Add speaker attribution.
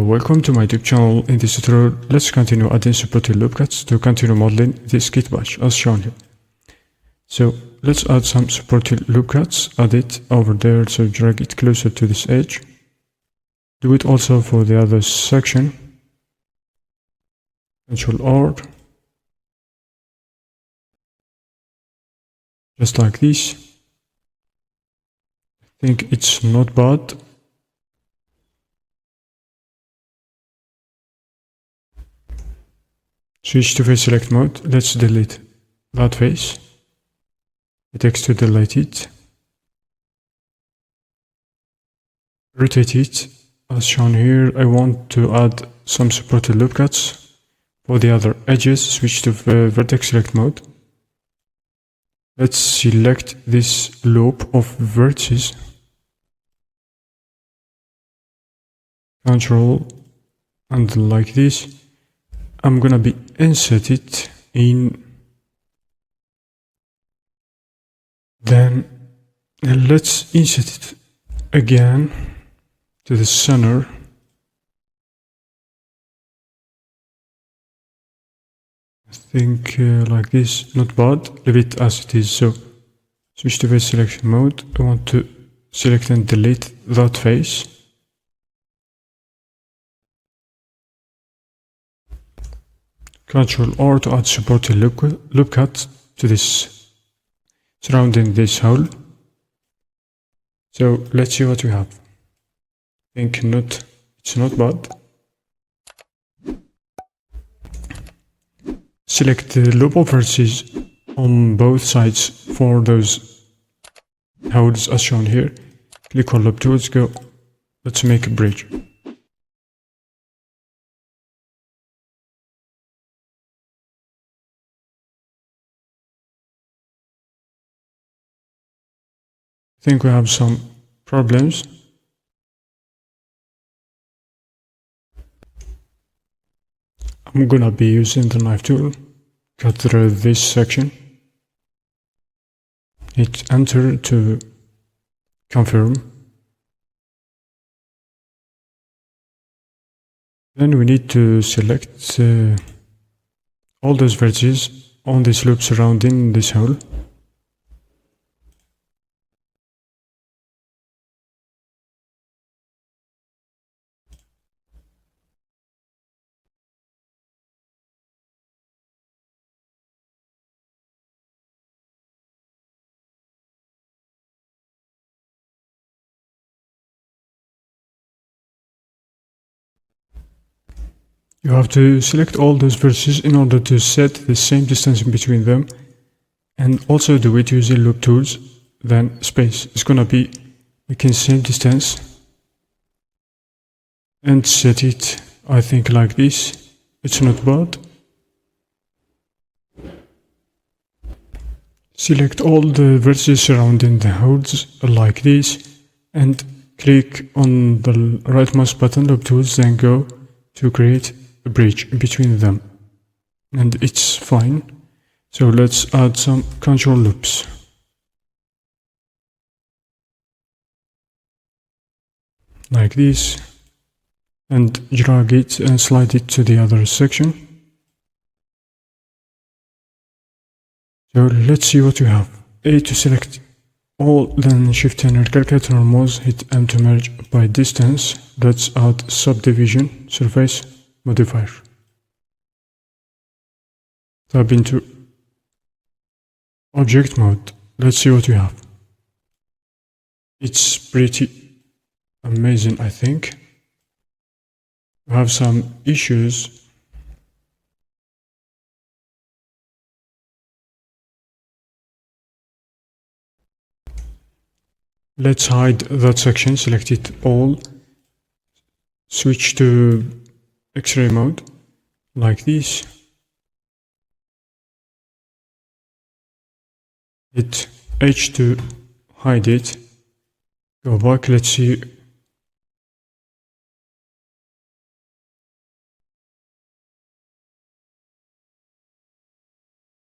Speaker 1: welcome to my YouTube channel. In this tutorial, let's continue adding supported loop cuts to continue modeling this kit bash as shown here. So let's add some supported loop cuts, add it over there, so drag it closer to this edge. Do it also for the other section. Ctrl-R. Just like this. I think it's not bad. Switch to face select mode. Let's delete that face. Hit X to delete it. Rotate it. As shown here, I want to add some supported loop cuts. For the other edges, switch to vertex select mode. Let's select this loop of vertices. Control and like this. I'm gonna be insert it in. Then let's insert it again to the center. I think like this, not bad. Leave it as it is. So switch to face selection mode. I want to select and delete that face. Ctrl-R to add supported loop cut to this surrounding this hole. So let's see what we have. I think it's not bad. Select the loop of vertices on both sides for those holes as shown here. Click on loop tools, go. Let's make a bridge. I think we have some problems. I'm gonna be using the knife tool. Cut through this section. Hit enter to confirm. Then we need to select all those vertices on this loop surrounding this hole. You have to select all those vertices in order to set the same distance in between them, and also do it using loop tools. Then space is gonna be making same distance, and set it, I think, like this. It's not bad. Select all the vertices surrounding the holes like this, and click on the right mouse button, loop tools, then go to create a bridge between them, and it's fine. So let's add some control loops. Like this, and drag it and slide it to the other section. So let's see what we have. A to select all, then shift and calculate mouse, hit M to merge by distance. Let's add subdivision surface modifier. Tab into object mode. Let's see what we have. It's pretty amazing, I think. We have some issues. Let's hide that section, select it all, switch to X-ray mode, like this. Hit H to hide it. Go back, let's see